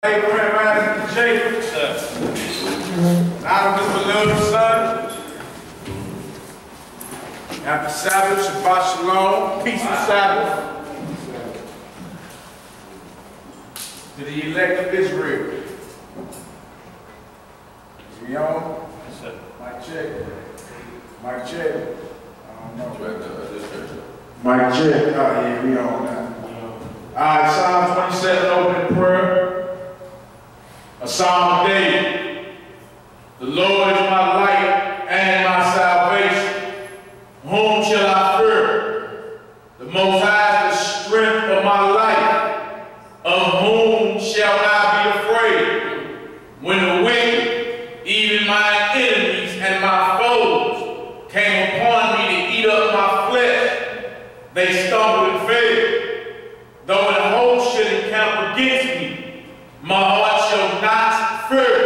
Abraham, Isaac, and Jacob, out of his beloved son. Happy Sabbath, Shabbat Shalom, peaceful Sabbath to the elect of Israel. Is we on? Yes, sir. Mic check. Mic check. I don't know. Mic check. Oh, yeah, we on now. All right, Psalm 27, opening prayer. A Psalm of David. The Lord is my light and my salvation. Whom shall I fear? The Most High is the strength of my life. Of whom shall I be afraid? When the wicked, even my enemies and my foes, came upon me to eat up my flesh, they stumbled and fell. Though an host should encamp against me, my heart shall not fear.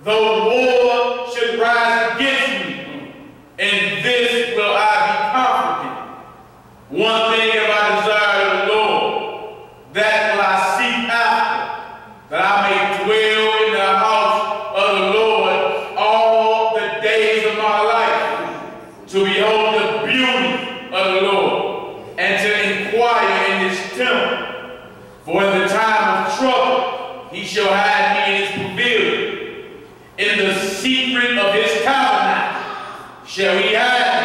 Though war should rise against me, in this will I be confident. One thing have I desired of the Lord, that will I seek after, that I may dwell in the house of the Lord all the days of my life, to behold the beauty of the Lord, and to inquire in his temple. For in the time of trouble he shall hide me in his pavilion. In the secret of his tabernacle shall he hide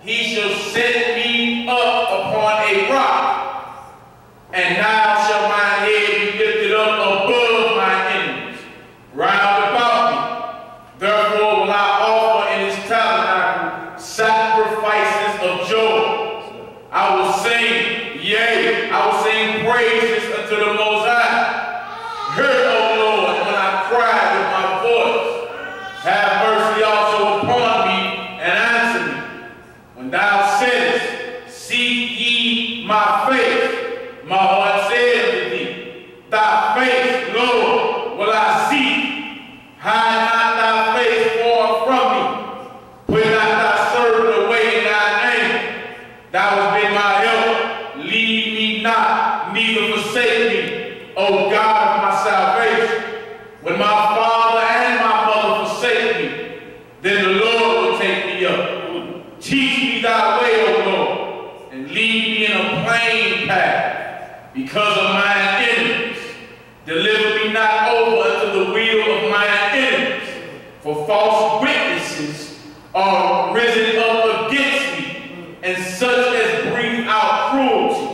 me. He shall set me up upon a rock. And now shall my head be lifted up above my enemies round about me. Therefore will I offer in his tabernacle sacrifices of joy. I will sing, yea, I will sing praises unto the Most High. Hear, O Lord, when I cry with my voice. Have mercy also upon me and answer me. When thou saidest, seek ye my face, my heart said to thee, thy face, Lord, will I seek. Hide not thy face far from me. Put not thy servant away in thine anger. Thou hast been my help. Leave me not, neither forsake me, O God of my salvation. When my father and my mother forsake me, then the Lord will take me up. Teach me thy way, O Lord, and lead me in a plain path because of mine enemies. Deliver me not over unto the will of mine enemies, for false witnesses are risen up against me, and such as breathe out cruelty.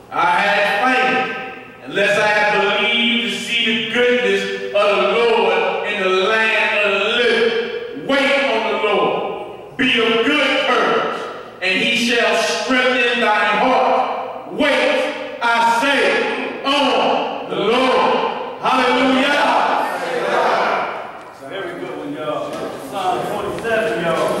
I had fainted, unless I had believed to see the goodness of the Lord in the land of the living. Wait on the Lord, be of good courage, and he shall strengthen thine heart. Wait, I say, on the Lord. Hallelujah. Very good one, y'all. Psalm 27, y'all.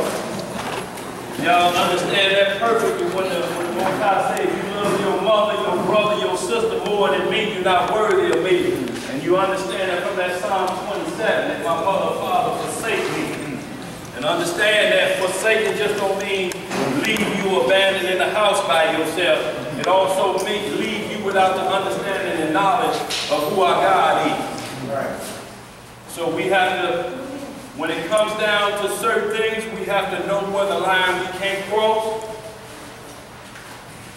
Y'all understand that perfectly when the Most High says, you love your mother, your brother, your sister more than me, you're not worthy of me. And you understand that from that Psalm 27, that my mother and father forsake me. And understand that forsaken just don't mean leave you abandoned in the house by yourself. It also means leave you without the understanding and knowledge of who our God is. Right. So we have to, when it comes down to certain things, we have to know where the line we can't cross.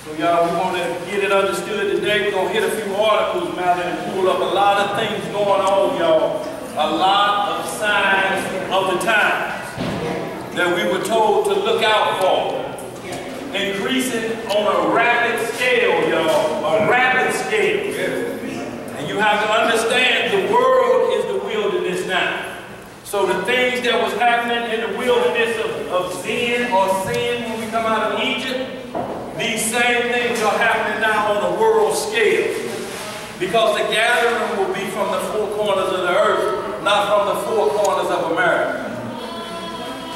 So y'all, we want to get it understood today. We're going to hit a few articles, man, and pull up a lot of things going on, y'all. A lot of signs of the times that we were told to look out for. Increasing on a rapid scale, y'all. A rapid scale. And you have to understand the world is the wilderness now. So the things that was happening in the wilderness of sin when we come out of Egypt, these same things are happening now on a world scale. Because the gathering will be from the four corners of the earth, not from the four corners of America.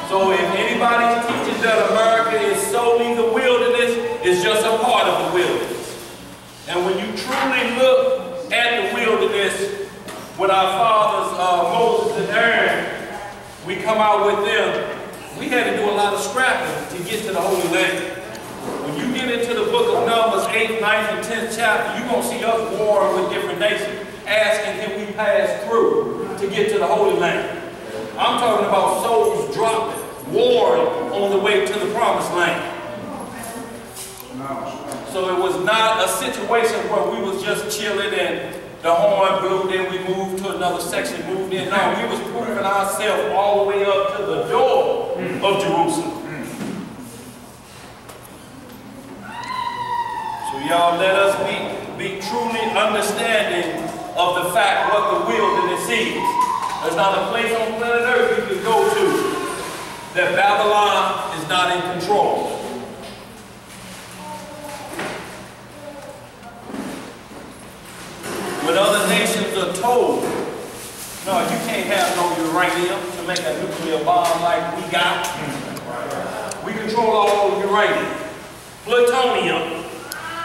So if anybody teaches that America is solely the wilderness, it's just a part of the wilderness. And when you truly look at the wilderness, when our fathers, Moses and Aaron, we come out with them, we had to do a lot of scrapping to get to the Holy Land. When you get into the book of Numbers, 8th, 9th, and 10th chapter, you're going to see us warring with different nations. Ask passed through to get to the Holy Land. I'm talking about souls dropping, warring on the way to the Promised Land. So it was not a situation where we was just chilling and the horn blew, then we moved to another section, moved in. No, we was proving ourselves all the way up to the door of Jerusalem. So y'all let us be truly understanding of the fact what the wilderness is. There's not a place on planet Earth you can go to that Babylon is not in control. When other nations are told, no, you can't have no uranium to make a nuclear bomb like we got. We control all uranium, plutonium,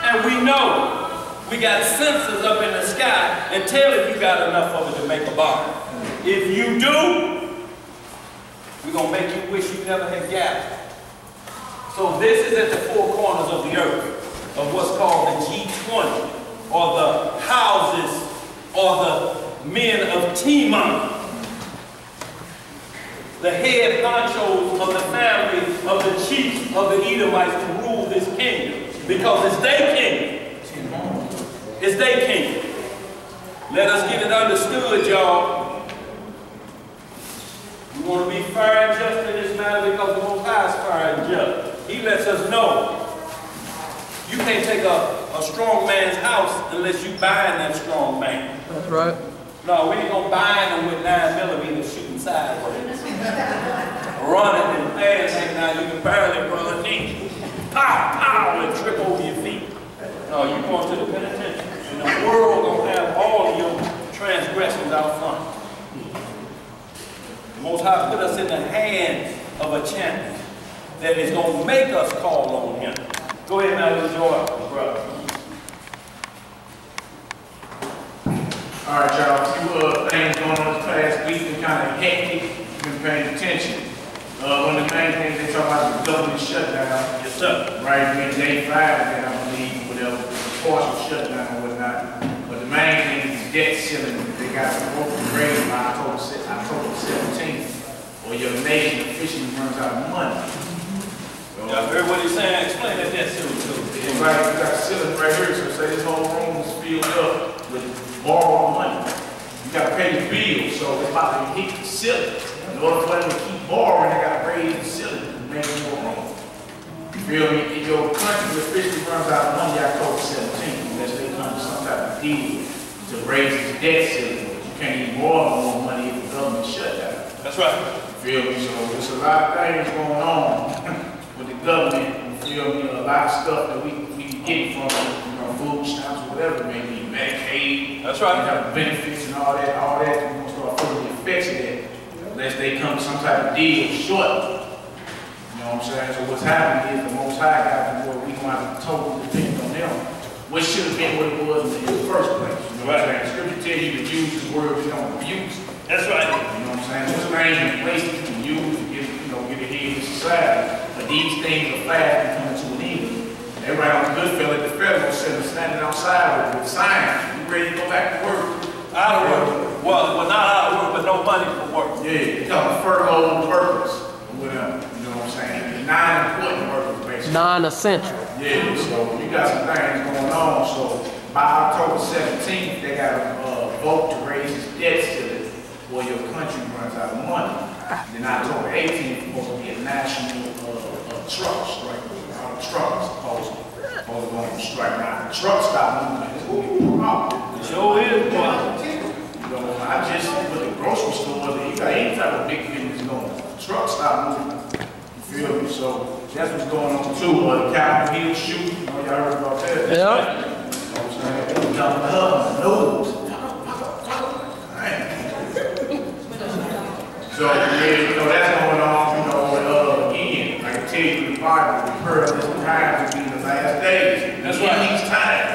and we know we got sensors up in the sky and tell if you got enough of it to make a bomb. If you do, we're going to make you wish you never had gathered. So this is at the four corners of the earth, of what's called the G20, or the houses, or the men of Timon, the head honchos of the family of the chiefs of the Edomites to rule this kingdom, because it's their kingdom. It's their kingdom. Let us get it understood, y'all. We want to be fair and just in this matter because the Most High is fair and just. He lets us know you can't take a strong man's house unless you bind that strong man. That's right. No, we ain't gonna bind them with 9mm shooting sideways. Running and passing now, you can barely run in. Pow, pow, and trip over your feet. No, you going to the penitentiary. And the world gonna have all of your transgressions out front. The Most High put us in the hands of a champion that is gonna make us call on him. Go ahead now, enjoy, brother. All right, y'all. A few things going on this past week and kind of hectic. You've been paying attention. One of the main things they talk about is the government shutdown. Yes, sir. Right, in day 5, then I believe, whatever, partial shutdown or whatnot. But the main thing is debt ceiling. They got a broken raise by October 17th, or your nation officially runs out of money. Y'all heard what he's saying? Explain that debt ceiling to us. Right, you got ceiling right here, so say this whole room is filled up with borrowed money. You got to pay your bills, so it's about to hit the ceiling. In order for them to keep borrowing, they got to raise the ceiling to make more room. You feel me? If your country officially runs out of money October 17th, unless they come to some type of deal to raise the debt ceiling, but you can't even borrow more money if the government shut down. That's right. You feel me? So there's a lot of things going on with the government. You feel me? A lot of stuff that we get from, food stamps, whatever it may be, Medicaid. That's right. You have benefits and all that. We're going to start feeling the effects of that unless they come to some type of deal short. You know what I'm saying? So what's happening is the Most High got to where we going to have to totally depend on them, which should have been what it was in the first place. You know what I'm saying? Scripture tells you to use the word we don't abuse. That's right. You know what I'm saying? There's things in place that you can use to get ahead in society. But these things are fast and coming to an end. Everybody on the good fella at the federal center standing outside with signs. We ready to go back to work. Out of work. Well, not out of work, but no money for work. Yeah, it's called furlough on purpose. Or whatever. You know what I'm saying? Non-important workers, basically. Non-essential. Yeah, so you got some things going on. So by October 17th, they got a vote to raise this debt ceiling or your country runs out of money. Then October 18th, it's supposed to be a national truck strike. Trucks supposed to go on strike. Now, the trucks stop moving, it's going to be a problem. It sure is, boy. You know, I just look at grocery stores, and you got any type of big business going. Trucks stop moving. You feel me? So that's what's going on too. The Capitol Hill shooting, you know, y'all heard about that? Yeah. You know what I'm saying? They jumping up on the nose. So, yeah, you know, that's going on, you know, again, I can tell you in the Bible, we've heard of this time to be in the last days. That's right. In these times,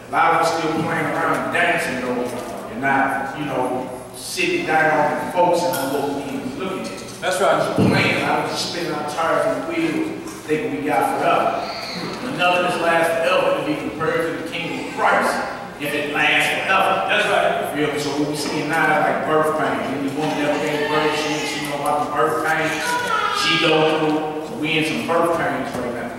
a lot of us still playing around and dancing, though, and not, you know, sitting down and focusing on what we need to look at. That's right. Playing, I was just spinning our tires and wheels, thinking we got forever. But none of this lasts forever to be compared to the kingdom of Christ. if it lasts forever. That's right. You feel me? So what we seeing now is like birth pain. Any woman that gave birth, she know about the birth pain. She goes through. So we in some birth pains right now.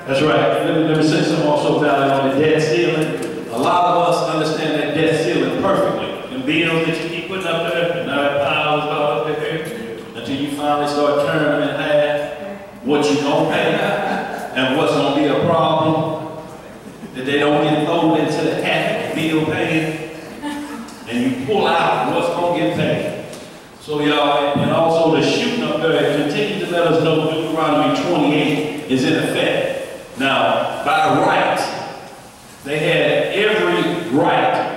That's right. Let me say something also valid on the debt ceiling. A lot of us understand that debt ceiling perfectly. And bills that you keep putting up there, and that pile is up there, until you finally start turning them in half, what you don't pay, and what's going to be a problem, that they don't get loaded into the half bill paying, and you pull out what's going to get paid. So y'all, and also the shooting up there, continue to let us know Deuteronomy 28 is in effect. Now, by right, they had every right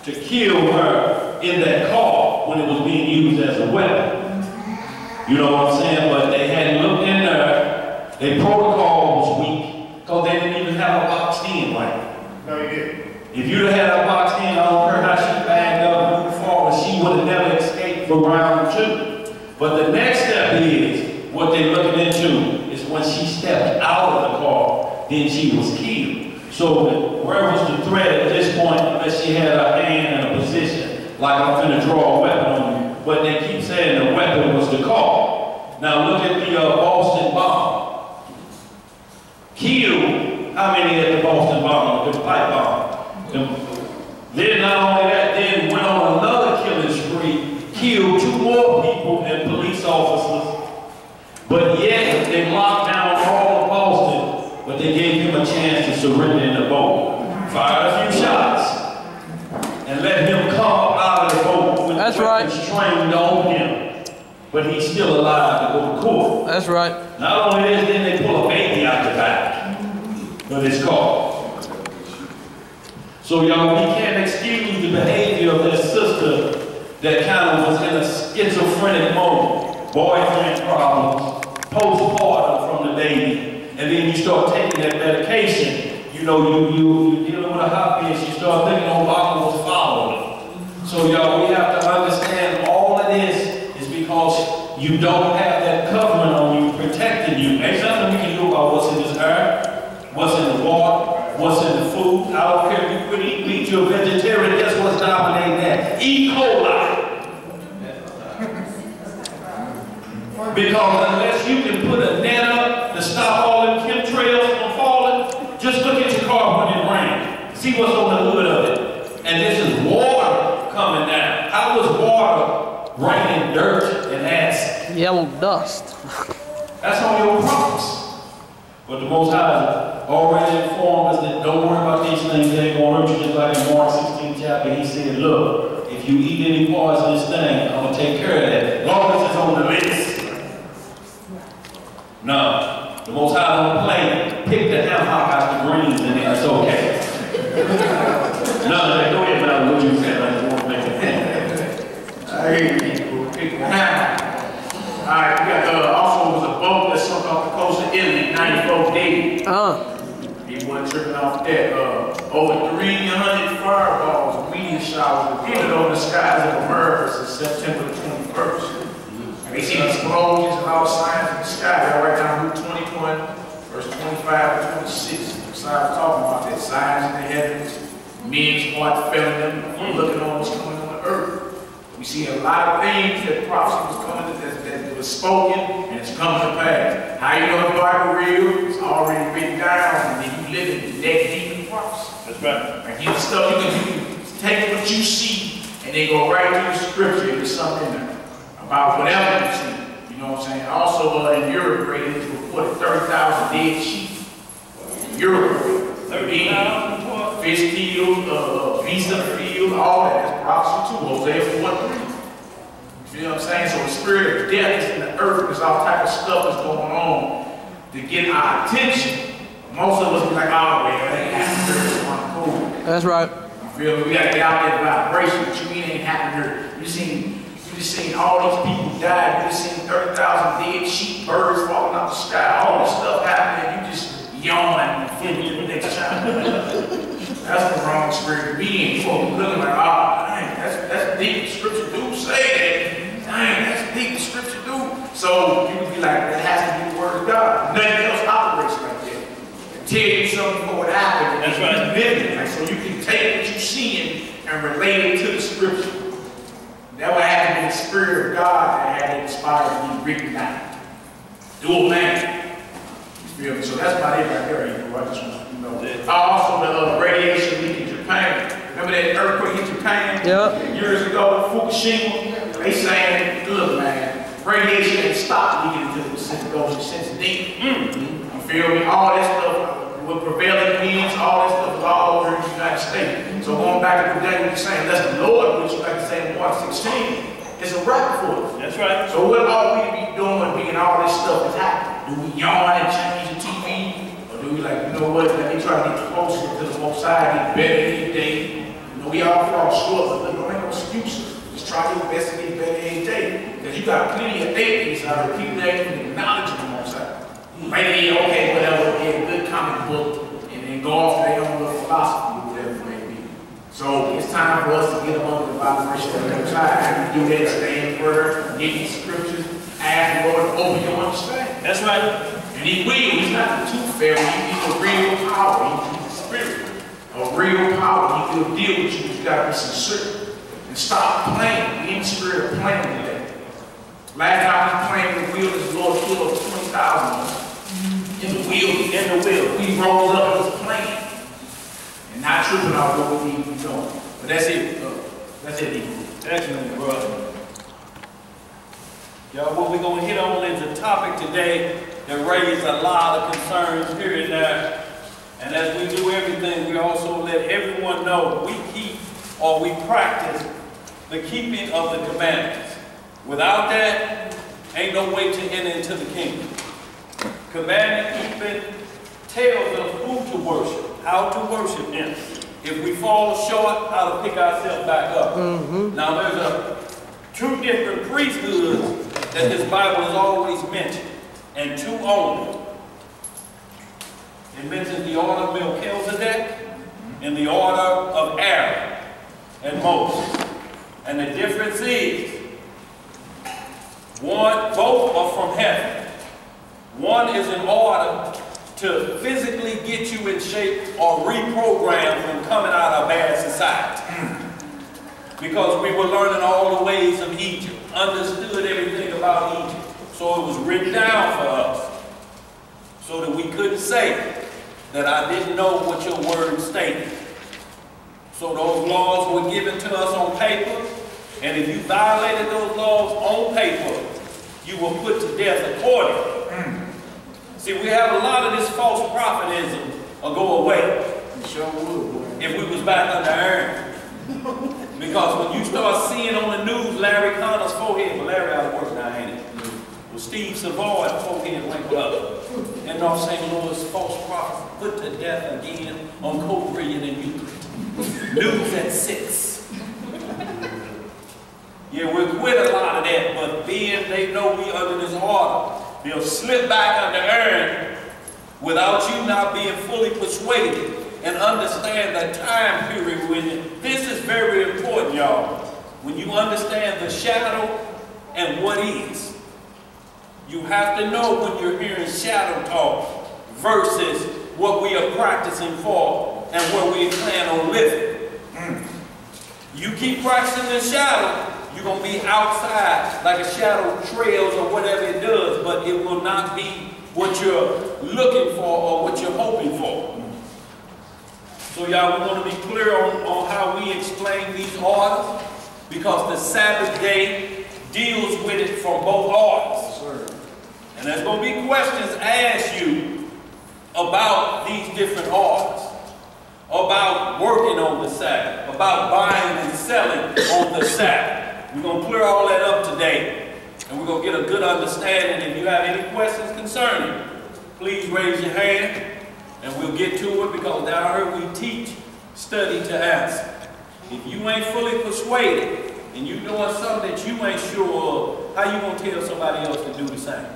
to kill her in that car when it was being used as a weapon. You know what I'm saying? But they hadn't looked in there. Their protocol was weak because they didn't even have a box in right. No, you didn't. If you'd have had a box in, I don't care how she bagged up and moved forward, she would have never escaped for round 2. But the next step is, what they're looking into is when she stepped out of the car, then she was killed. So where was the threat at this point unless she had her hand in a position like I'm finna draw a weapon on you? But they keep saying the weapon was the car. Now look at the Boston bomb. Killed, how many at the Boston bomb, the pipe bomb? Then not only that, then went on another killing spree, killed 2 more people and police officers. But yet they locked down all of Boston, but they gave him a chance to surrender in the boat. Fired a few shots and let him come up out of the boat with That's weapons trained on him. But he's still alive to go to court. That's right. Not only this, then they pull a baby out the back of his car. So y'all, we can't excuse the behavior of that sister that kind of was in a schizophrenic mode. Boyfriend problems, postpartum from the baby, and then you start taking that medication. You know, you're dealing with a hot bitch, you start thinking Obama was following. So y'all, we have to understand all of this is because you don't have that covering on you, protecting you. Ain't nothing we can do about what's in this earth, what's in the water, what's in the food. I don't care if you could eat meat, you're a vegetarian, guess what's dominating that? E. coli. Because unless you can put a net up to stop all them chemtrails from falling, just look at your car when it rains. See what's on the hood of it. And this is water coming down. How was water raining dirt and acid? Yellow dust. That's on your crops. But the Most High already informed us that don't worry about these things, they ain't gonna hurt you. Just like in Mark 16 chapter, he said, look, if you eat any poisonous thing, I'm gonna take care of that. As long as it's on the list. No, the Most High don't play. Pick the ham hock out the greens and it's okay. No, go ahead, man. What you said, I just want to make it fun. I hear people pick the ham. All right, we got also was a boat that sunk off the coast of Italy, 94 days. He wasn't tripping off that. Over 300 fireballs and meteor showers were hit over the skies of America since September the 21st. They see explosions and all signs in the sky. They're right down Luke 21, verse 25 to 26. Besides talking about that, signs in the heavens, men's heart failing them, looking on what's coming on the earth. We see a lot of things that prophecy was coming that was spoken and it's coming to pass. How you know the Bible real? It's already written down, and then you live in that deep in prophecy. That's right. Like you stuff you can take what you see and then go right through the scripture. There's something there about whatever you see. You know what I'm saying? Also, in Europe, it's reported 30,000 dead sheep. In Europe, 30,000 fish killed, beasts of the field, all that. That's prophecy too. Hosea 4:3. You know what I'm saying? So the spirit of death is in the earth. There's all type of stuff that's going on to get our attention. Most of us be like, oh, well, that ain't happening here. It's cool. That's right. You feel me? We got to get out there vibration. What you mean ain't happening here? You just seen all these people die. You just seen 30,000 dead sheep, birds falling out the sky. All this stuff happening. You just yawn and feel me the next time. That's the wrong spirit to be in. People looking like, oh, dang, that's deep. The scripture do say that. Dang, that's deep. The scripture do. So you can be like, that has to be the word of God. Nothing else operates like that. Tell you something before it happens. That's right. Like, so you can take what you see and related to the scripture. That would have to be the Spirit of God that had inspired me written down. Dual man. You feel me? So that's about it right there. I just want you to know. Also, the radiation leak in Japan. Remember that earthquake in Japan? Yep. Years ago, Fukushima. They saying, look, man, radiation ain't stopped leaking into the Pacific Ocean since then. You feel me? All that stuff with prevailing winds, all that stuff is all over the United States. So going back to the day we were saying, unless the Lord, which you like to say in Mark 16, it's a wrap for us. That's right. So what ought we to be doing being all this stuff is happening? Do we yawn and change the TV? Or do we like, you know what, let me try to get closer to the Most High, get better every day? You know, we all fall short, but don't make no excuses. Just try your best to get better every day. Because you got plenty of atheists out there, people that even acknowledge the Most High. Maybe, okay, whatever, get a good comic book, and then go off their own little philosophy, whatever it may be. So it's time for us to get among the vibration of the Most High. How you do that, stay in prayer, get these scriptures, ask the Lord to open your understanding. That's right. And He will. He's not the tooth fairy. He's a real power. He's the Spirit. A real power. He will deal with you, but you got to be sincere. And stop playing. Be in the spirit of playing today. Last time we playing with the wheel, the Lord killed us 20,000. In the wheel. We rolled up and was playing. And not tripping off what we need to be doing. But that's it. That's it, Hebrew. Excellent, brother. Y'all, what we're going to hit on is a topic today that raises a lot of concerns here and there. And as we do everything, we also let everyone know we keep or we practice the keeping of the commandments. Without that, ain't no way to enter into the kingdom. Commandment keeping tells us who to worship, how to worship Him. If we fall short, how to pick ourselves back up. Now there's two different priesthoods that this Bible has always mentioned, and two only. It mentions the order of Melchizedek and the order of Aaron and Moses. And the difference is, both are from heaven. One is in order to physically get you in shape or reprogram from coming out of bad society. Because we were learning all the ways of Egypt, understood everything about Egypt. So it was written down for us so that we couldn't say that I didn't know what your word stated. So those laws were given to us on paper, and if you violated those laws on paper, you were put to death accordingly. See, we have a lot of this false prophetism will go away if we was back under Aaron. Because when you start seeing on the news Larry Connor's forehead, well, Larry out of work now, ain't it? Well, Steve Savoy's forehead went up. And North St. Louis false prophets put to death again on co-brilliant and youth. News at 6. Yeah, we'll quit a lot of that, but then they know we under this order. They'll slip back under Aaron without you not being fully persuaded and understand the time period when this is very important, y'all. When you understand the shadow and what is, you have to know when you're hearing shadow talk versus what we are practicing for and where we plan on living. You keep practicing the shadow, you're going to be outside like a shadow trails or whatever it does, but it will not be what you're looking for or what you're hoping for. So y'all, we want to be clear on how we explain these orders, because the Sabbath day deals with it from both orders. And there's going to be questions asked you about these different orders, about working on the Sabbath, about buying and selling on the Sabbath. We're going to clear all that up today, and we're going to get a good understanding. If you have any questions concerning, please raise your hand, and we'll get to it, because down here we teach, study to answer. If you ain't fully persuaded, and you're doing something that you ain't sure of, how you going to tell somebody else to do the same?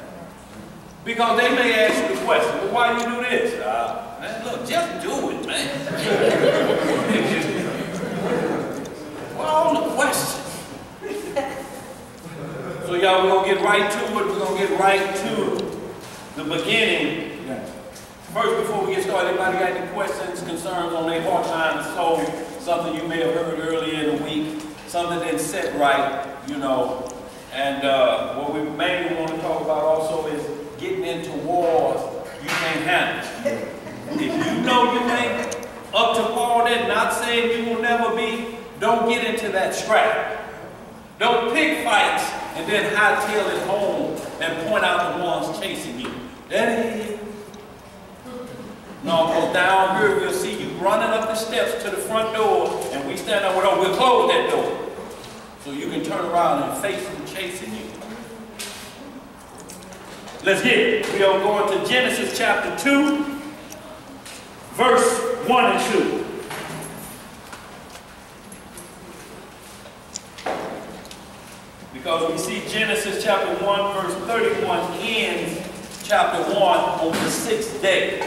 Because they may ask you the question, well, why do you do this? Man, look, just do it, man. Well, all the questions. So y'all, we're going to get right to it. We're going to get right to the beginning. First, before we get started, anybody got any questions, concerns on their heart, mind, and soul? something you may have heard earlier in the week, something didn't set right, you know. And what we mainly want to talk about also is getting into wars you can't handle. If you know you ain't up to par that, not saying you will never be, don't get into that scrap. Don't pick fights and then hightail it home and point out the ones chasing you. That is. No, because down here we'll see you running up the steps to the front door and we stand up, well, we'll close that door. So you can turn around and face them chasing you. Let's get it. We are going to Genesis chapter 2, verse 1 and 2. Because we see Genesis chapter 1, verse 31 ends chapter 1 on the 6th day.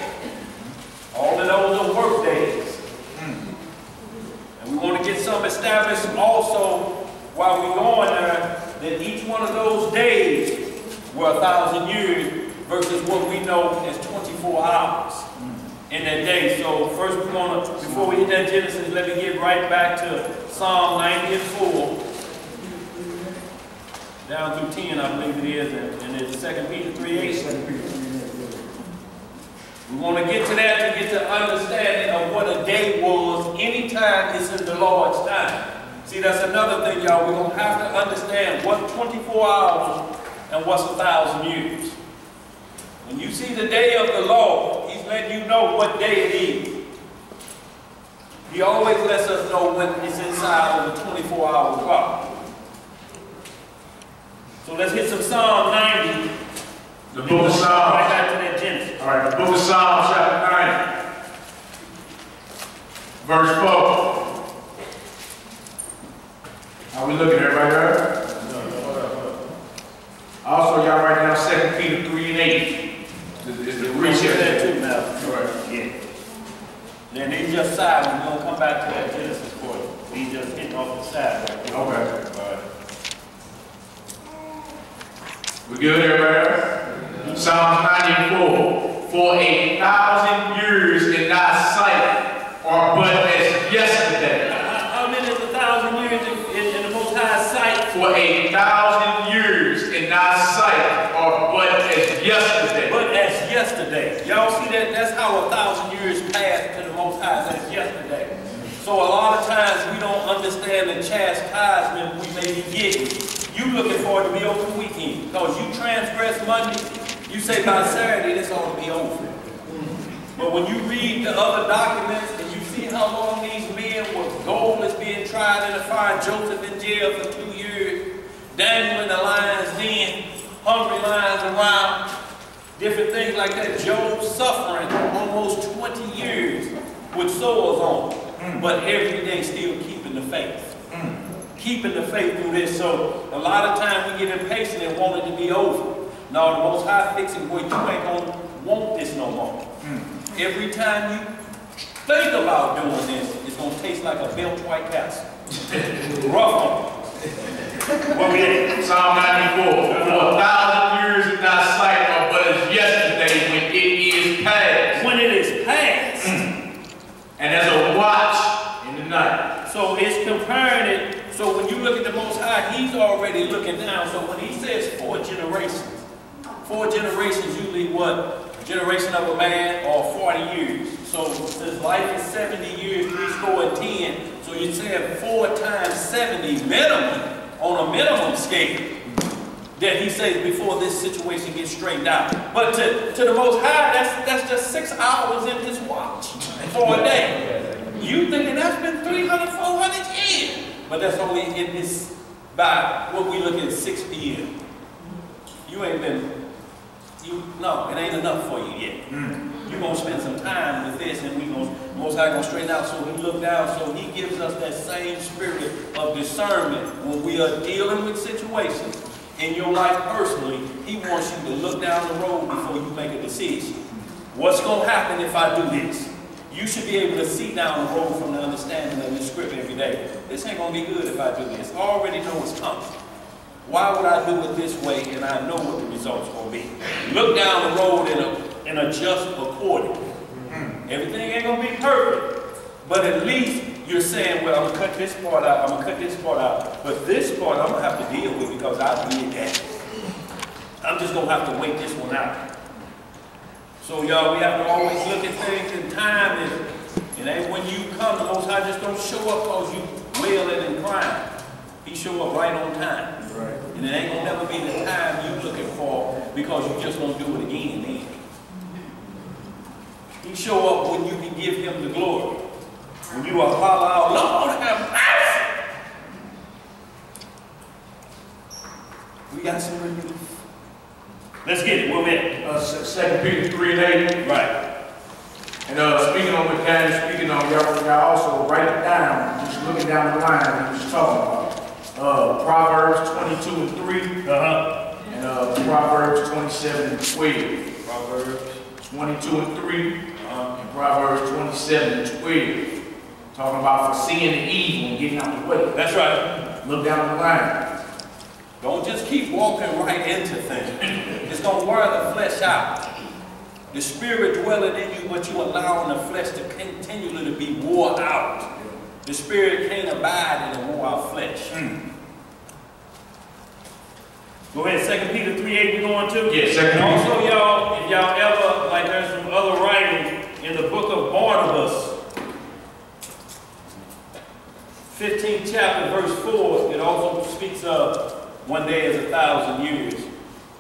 All of those are work days. And we want to get some established also while we're going there, that each one of those days were 1,000 years versus what we know as 24 hours in that day. So first we want to, before we hit that Genesis, let me get right back to Psalm 90 and 4. Down through 10, I believe it is, and it's 2 Peter 3:8. We want to get to that to get the understanding of what a day was anytime it's in the Lord's time. See, that's another thing, y'all. We're going to have to understand what's 24 hours and what's 1,000 years. When you see the day of the Lord, He's letting you know what day it is. He always lets us know when it's inside of the 24-hour clock. So let's hit some Psalm 90. The book of Psalms. Right back to that Genesis. All right, the book of Psalms, chapter 90, verse 4. Are we looking at right there? Also, y'all write down 2 Peter 3 and 8. Is the reset that too now. All right. Yeah. Then he's just silent. We're going to come back to that Genesis for you. He's just hitting off the side right there. Okay. All right. We good, everybody? Psalms 94. For 1,000 years in thy sight are but as yesterday. How many is 1,000 years in the Most High sight? For 1,000 years in thy sight are but as yesterday. But as yesterday. Y'all see that? That's how 1,000 years passed to the Most High as yesterday. So a lot of times we don't understand the chastisement we may be getting. You looking for it to be over the weekend. Because you transgress Monday, you say by Saturday this ought to be over. But when you read the other documents and you see how long these men with gold is being tried in the fire, Joseph in jail for 2 years, Daniel in the lion's den, hungry lions around, different things like that. Job suffering almost 20 years with sores on, but every day still keeping the faith. Keeping the faith through this. So a lot of times we get impatient and want it to be over. No, the Most High fixing where you ain't gonna want this no more. Every time you think about doing this, it's gonna taste like a built White Castle. Rough on it. What we at? Psalm 94. For 1,000 years in thy sight are but as yesterday when it is past. When it is past. And as a watch in the night. So it's comparing it. So when you look at the Most High, He's already looking down. So when He says 4 generations usually what? Generation of a man or 40 years. So his life is 70 years, 310. So you're saying 4 times 70 minimum on a minimum scale that He says before this situation gets straightened out. But to the Most High, that's just 6 hours in His watch for a day. You thinking that's been 300, 400 years. But that's only in this, by what we look at 6 p.m. You ain't been, no, it ain't enough for you yet. You're going to spend some time with this and Most High going to straighten out. So He look down, so He gives us that same spirit of discernment when we are dealing with situations in your life personally. He wants you to look down the road before you make a decision. What's going to happen if I do this? You should be able to see down the road from the understanding of the script every day. This ain't going to be good if I do this. I already know what's coming. Why would I do it this way and I know what the results are going to be? Look down the road and adjust accordingly. Everything ain't going to be perfect, but at least you're saying, well, I'm going to cut this part out, I'm going to cut this part out. But this part I'm going to have to deal with because I did that. I'm just going to have to wait this one out. So, y'all, we have to always look at things in time. And when you come, the Most High just don't show up because you wailing and crying. He show up right on time. Right. And it ain't going to never be the time you're looking for because you just don't do it again then. He show up when you can give him the glory. When you are holler out, Lord have mercy. We got some relief. Let's get it. Where we at? 2 Peter 3:8. Right. And speaking on what Dan is speaking on, y'all also write it down. Just looking down the line, he was talking about Proverbs 22:3. And Proverbs 27:12. Proverbs 22:3. And Proverbs 27:12. Talking about foreseeing the evil and getting out the way. That's right. Look down the line. Don't just keep walking right into things. It's going to wear the flesh out. The spirit dwelling in you, but you allowing the flesh to continually to be wore out. The spirit can't abide in a wore out flesh. Go ahead, 2 Peter 3:8 we're going to? Yeah, 2 Peter. And also, y'all, if y'all ever, like there's some other writing in the book of Barnabas, 15th chapter, verse 4, it also speaks of one day as 1,000 years.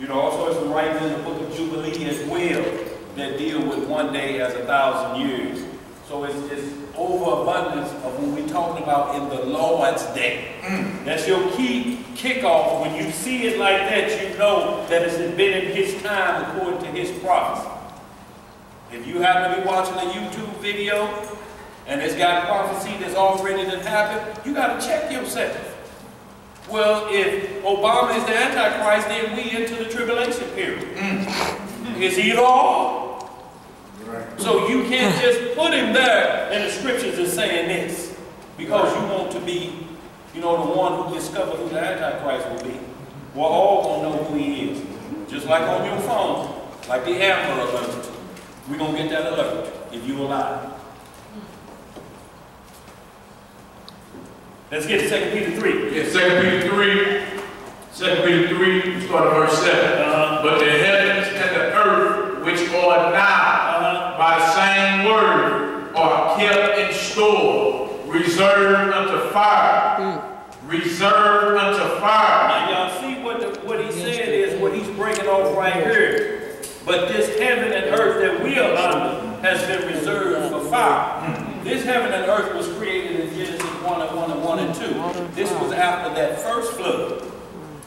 You know, also there's some writings in the book of Jubilee as well that deal with one day as 1,000 years. So it's overabundance of what we're talking about in the Lord's day. That's your key kickoff. When you see it like that, you know that it's been in his time according to his prophecy. If you happen to be watching a YouTube video and it's got prophecy that's already done happened, you got to check yourself. Well, if Obama is the Antichrist, then we into the tribulation period. Is he all? Right. So you can't just put him there and the scriptures are saying this because you want to be, you know, the one who discovers who the Antichrist will be. We're all going to know who he is. Just like on your phone, like the Amber Alert. We're going to get that alert if you're alive. Let's get to 2 Peter 3. Yeah, 2 Peter 3. 2 Peter 3, start at verse 7. But the heavens and the earth, which are now, by the same word, are kept in store, reserved unto fire. Reserved unto fire. Now y'all see what he said is what he's breaking off right here. But this heaven and earth that we are under has been reserved for fire. This heaven and earth was created in Genesis 1 and 2. This was after that first flood.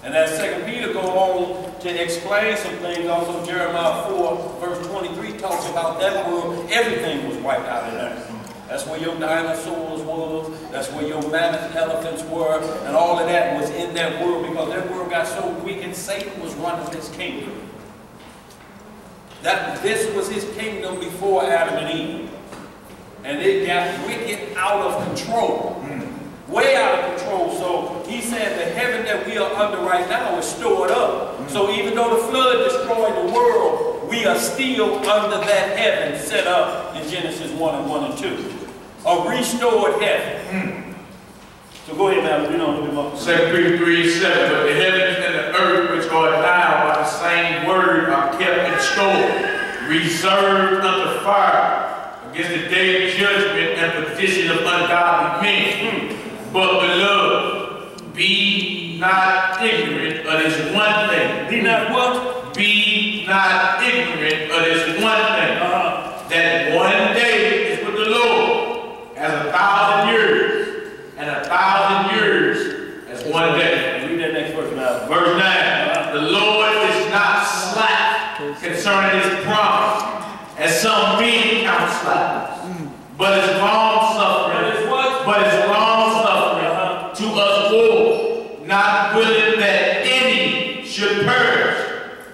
And as 2 Peter go on to explain some things, also Jeremiah 4 verse 23 talks about that world, everything was wiped out in earth. That's where your dinosaurs was, that's where your mammoth elephants were, and all of that was in that world because that world got so wicked, Satan was running his kingdom. This was his kingdom before Adam and Eve. And it got wicked out of control. Way out of control. So he said the heaven that we are under right now is stored up. So even though the flood destroyed the world, we are still under that heaven set up in Genesis 1 and 2. A restored heaven. So go ahead now, read on a little bit more. 2 Peter 3:7. But the heavens and the earth which are now by the same word are kept in store, reserved unto fire, against the day of judgment and petition of ungodly men. But beloved, be not ignorant of this one thing. Be not what? Be not ignorant of this one thing. That one day is with the Lord as 1,000 years, and 1,000 years as one day. Read that next verse now. Verse 9. The Lord is not slack concerning his promise, as some men count slackness, but is long-suffering, to us all, not willing that any should perish,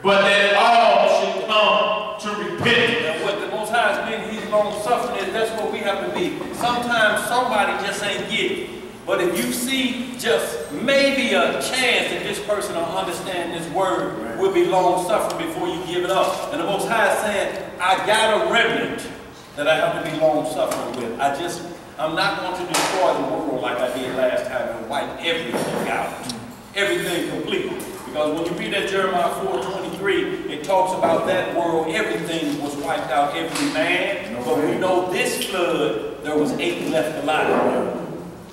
but that all should come to repentance. And what the Most High has been, he's long-suffering, is that's what we have to be. Sometimes somebody just ain't get it. But if you see just maybe a chance that this person will understand this word, will be long-suffering before you give it up. And the Most High is saying, I got a remnant that I have to be long-suffering with. I'm not going to destroy the world like I did last time and wipe everything out. Everything completely. Because when you read that Jeremiah 4:23, it talks about that world, everything was wiped out, every man. But we know this flood, there was 8 left alive.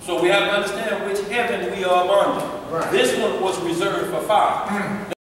So we have to understand which heaven we are under. This one was reserved for fire.